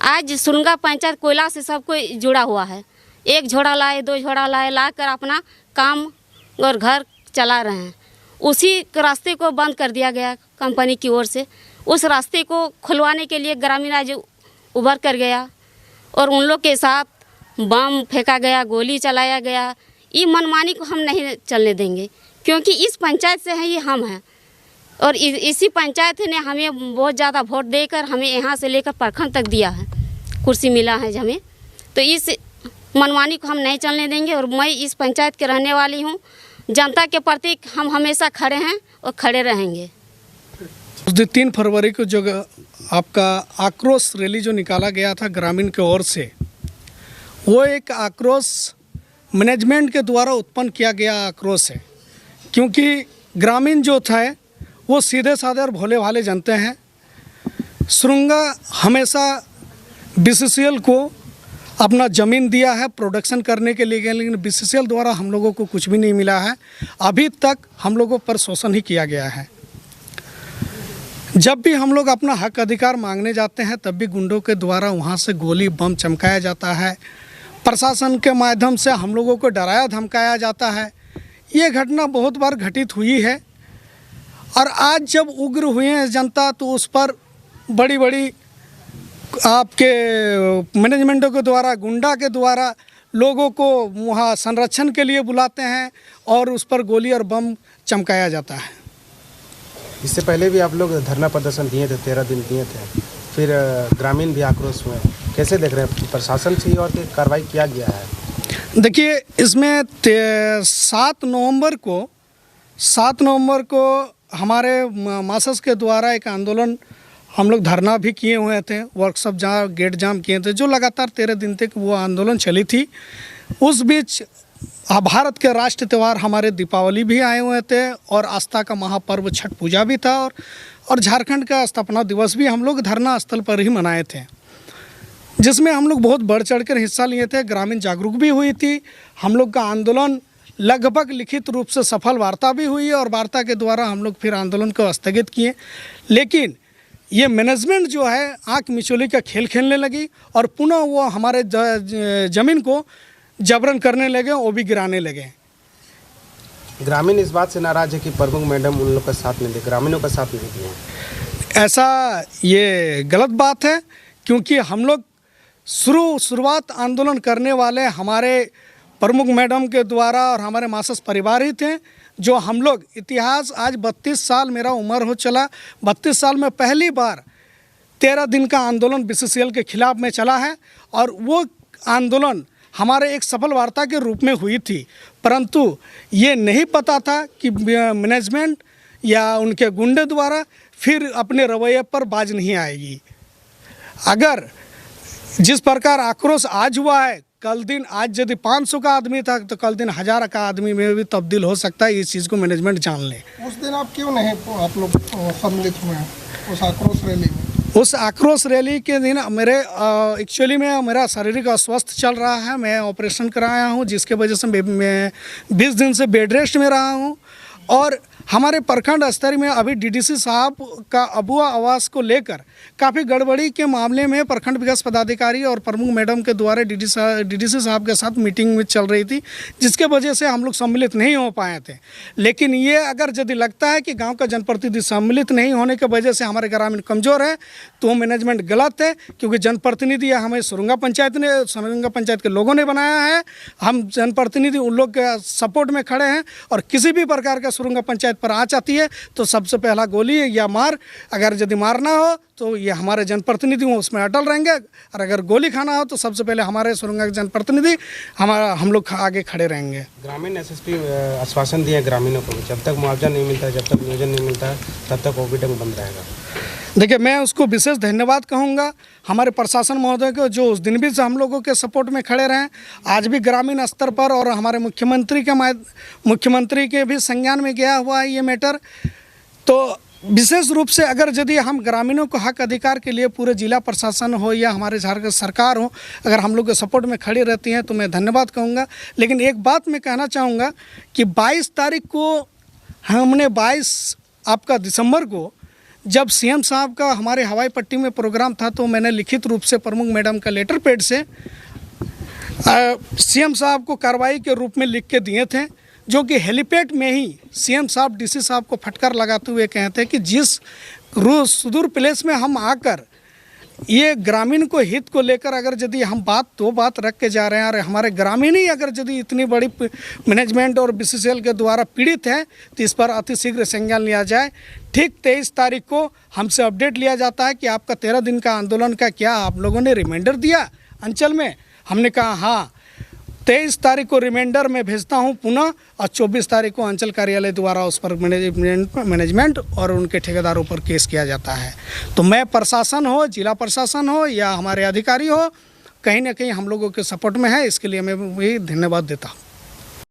आज सुरंगा पंचायत कोयला से सब कोई जुड़ा हुआ है। एक झोड़ा लाए, 2 झोड़ा लाए, ला कर अपना काम और घर चला रहे हैं। उसी रास्ते को बंद कर दिया गया कंपनी की ओर से। उस रास्ते को खुलवाने के लिए ग्रामीण आज उभर कर गया और उन लोग के साथ बम फेंका गया, गोली चलाया गया। ये मनमानी को हम नहीं चलने देंगे, क्योंकि इस पंचायत से हैं ये हम हैं और इसी पंचायत ने हमें बहुत ज़्यादा वोट देकर हमें यहाँ से लेकर प्रखंड तक दिया है, कुर्सी मिला है हमें। तो इस मनमानी को हम नहीं चलने देंगे और मैं इस पंचायत के रहने वाली हूँ। जनता के प्रति हम हमेशा खड़े हैं और खड़े रहेंगे। उस दिन 3 फरवरी को जो आपका आक्रोश रैली जो निकाला गया था ग्रामीण की ओर से, वो एक आक्रोश मैनेजमेंट के द्वारा उत्पन्न किया गया आक्रोश है, क्योंकि ग्रामीण जो था वो सीधे साधे और भोले भाले जनते हैं। सुरंगा हमेशा बीसीसीएल को अपना ज़मीन दिया है प्रोडक्शन करने के लिए, लेकिन बीसीसीएल द्वारा हम लोगों को कुछ भी नहीं मिला है। अभी तक हम लोगों पर शोषण ही किया गया है। जब भी हम लोग अपना हक अधिकार मांगने जाते हैं तब भी गुंडों के द्वारा वहाँ से गोली बम चमकाया जाता है। प्रशासन के माध्यम से हम लोगों को डराया धमकाया जाता है। ये घटना बहुत बार घटित हुई है और आज जब उग्र हुए हैं जनता, तो उस पर बड़ी बड़ी आपके मैनेजमेंटों के द्वारा, गुंडा के द्वारा लोगों को वहाँ संरक्षण के लिए बुलाते हैं और उस पर गोली और बम चमकाया जाता है। इससे पहले भी आप लोग धरना प्रदर्शन दिए थे, 13 दिन दिए थे, फिर ग्रामीण भी आक्रोश हुए। कैसे देख रहे हैं, प्रशासन से और कार्रवाई किया गया है? देखिए, इसमें 7 नवंबर को हमारे मासस के द्वारा एक आंदोलन हम लोग धरना भी किए हुए थे, वर्कशॉप जहाँ गेट जाम किए थे, जो लगातार 13 दिन तक वो आंदोलन चली थी। उस बीच भारत के राष्ट्र त्यौहार हमारे दीपावली भी आए हुए थे और आस्था का महापर्व छठ पूजा भी था और झारखंड का स्थापना दिवस भी हम लोग धरना स्थल पर ही मनाए थे, जिसमें हम लोग बहुत बढ़ चढ़ कर हिस्सा लिए थे। ग्रामीण जागरूक भी हुई थी। हम लोग का आंदोलन लगभग लिखित रूप से सफल वार्ता भी हुई और वार्ता के द्वारा हम लोग फिर आंदोलन को स्थगित किए। लेकिन ये मैनेजमेंट जो है आँख मिचौली का खेल खेलने लगी और पुनः वो हमारे ज़मीन को जबरन करने लगे, वो भी गिराने लगे। ग्रामीण इस बात से नाराज है कि प्रमुख मैडम उन लोग का साथ नहीं दे, ग्रामीणों का साथ नहीं दिया। ऐसा ये गलत बात है, क्योंकि हम लोग शुरुआत आंदोलन करने वाले हमारे प्रमुख मैडम के द्वारा और हमारे मासस परिवार ही थे, जो हम लोग इतिहास आज 32 साल मेरा उम्र हो चला, 32 साल में पहली बार 13 दिन का आंदोलन बीसीसीएल के खिलाफ में चला है और वो आंदोलन हमारे एक सफल वार्ता के रूप में हुई थी। परंतु ये नहीं पता था कि मैनेजमेंट या उनके गुंडे द्वारा फिर अपने रवैये पर बाज नहीं आएगी। अगर जिस प्रकार आक्रोश आज हुआ है, कल दिन आज यदि 500 का आदमी था तो कल दिन 1000 का आदमी में भी तब्दील हो सकता है। इस चीज़ को मैनेजमेंट जान ले। उस दिन आप क्यों नहीं आप लोग सम्मिलित हुए उस आक्रोश रैली में? उस आक्रोश रैली के दिन एक्चुअली में मेरा शारीरिक अस्वस्थ चल रहा है। मैं ऑपरेशन कराया हूँ, जिसके वजह से मैं 20 दिन से बेड रेस्ट में रहा हूँ और हमारे प्रखंड स्तर में अभी डीडीसी साहब का अबुआ आवास को लेकर काफ़ी गड़बड़ी के मामले में प्रखंड विकास पदाधिकारी और प्रमुख मैडम के द्वारा डीडीसी साहब के साथ मीटिंग में चल रही थी, जिसके वजह से हम लोग सम्मिलित नहीं हो पाए थे। लेकिन ये अगर यदि लगता है कि गांव का जनप्रतिनिधि सम्मिलित नहीं होने की वजह से हमारे ग्रामीण कमज़ोर है, तो मैनेजमेंट गलत है, क्योंकि जनप्रतिनिधि हमें सुरंगा पंचायत के लोगों ने बनाया है। हम जनप्रतिनिधि उन लोग के सपोर्ट में खड़े हैं और किसी भी प्रकार का सुरंगा पंचायत पर आँच आती है तो सबसे पहला गोली या मार, अगर यदि मारना हो तो ये हमारे जनप्रतिनिधि उसमें अटल रहेंगे और अगर गोली खाना हो तो सबसे पहले हमारे सुरंगा के जनप्रतिनिधि हम लोग आगे खड़े रहेंगे। ग्रामीण एसएसपी आश्वासन दिए ग्रामीणों को, जब तक मुआवजा नहीं मिलता है, जब तक नियोजन नहीं मिलता है, तब तक ओबीडीएम बंद रहेगा। देखिए, मैं उसको विशेष धन्यवाद कहूँगा हमारे प्रशासन महोदय को, जो उस दिन भी हम लोगों के सपोर्ट में खड़े रहे। आज भी ग्रामीण स्तर पर और हमारे मुख्यमंत्री के भी संज्ञान में गया हुआ है ये मैटर। तो विशेष रूप से अगर यदि हम ग्रामीणों को हक अधिकार के लिए पूरे जिला प्रशासन हो या हमारे झारखंड सरकार हो, अगर हम लोग के सपोर्ट में खड़ी रहती हैं तो मैं धन्यवाद कहूँगा। लेकिन एक बात मैं कहना चाहूँगा कि 22 तारीख को हमने 22 दिसंबर को जब सीएम साहब का हमारे हवाई पट्टी में प्रोग्राम था तो मैंने लिखित रूप से प्रमुख मैडम का लेटर पैड से सीएम साहब को कार्रवाई के रूप में लिख के दिए थे, जो कि हेलीपैड में ही सीएम साहब डीसी साहब को फटकार लगाते हुए कहते हैं कि जिस सुदूर प्लेस में हम आकर ये ग्रामीण को हित को लेकर अगर यदि हम दो बात रख के जा रहे हैं और हमारे ग्रामीण ही अगर यदि इतनी बड़ी मैनेजमेंट और बीसीसीएल के द्वारा पीड़ित है तो इस पर अतिशीघ्र संज्ञान लिया जाए। ठीक 23 तारीख को हमसे अपडेट लिया जाता है कि आपका 13 दिन का आंदोलन का क्या आप लोगों ने रिमाइंडर दिया अंचल में। हमने कहा हाँ, 23 तारीख को रिमाइंडर में भेजता हूं पुनः और 24 तारीख को अंचल कार्यालय द्वारा उस पर मैनेजमेंट और उनके ठेकेदारों पर केस किया जाता है। तो मैं प्रशासन हो, जिला प्रशासन हो या हमारे अधिकारी हो, कहीं ना कहीं हम लोगों के सपोर्ट में है। इसके लिए मैं भी धन्यवाद देता हूँ।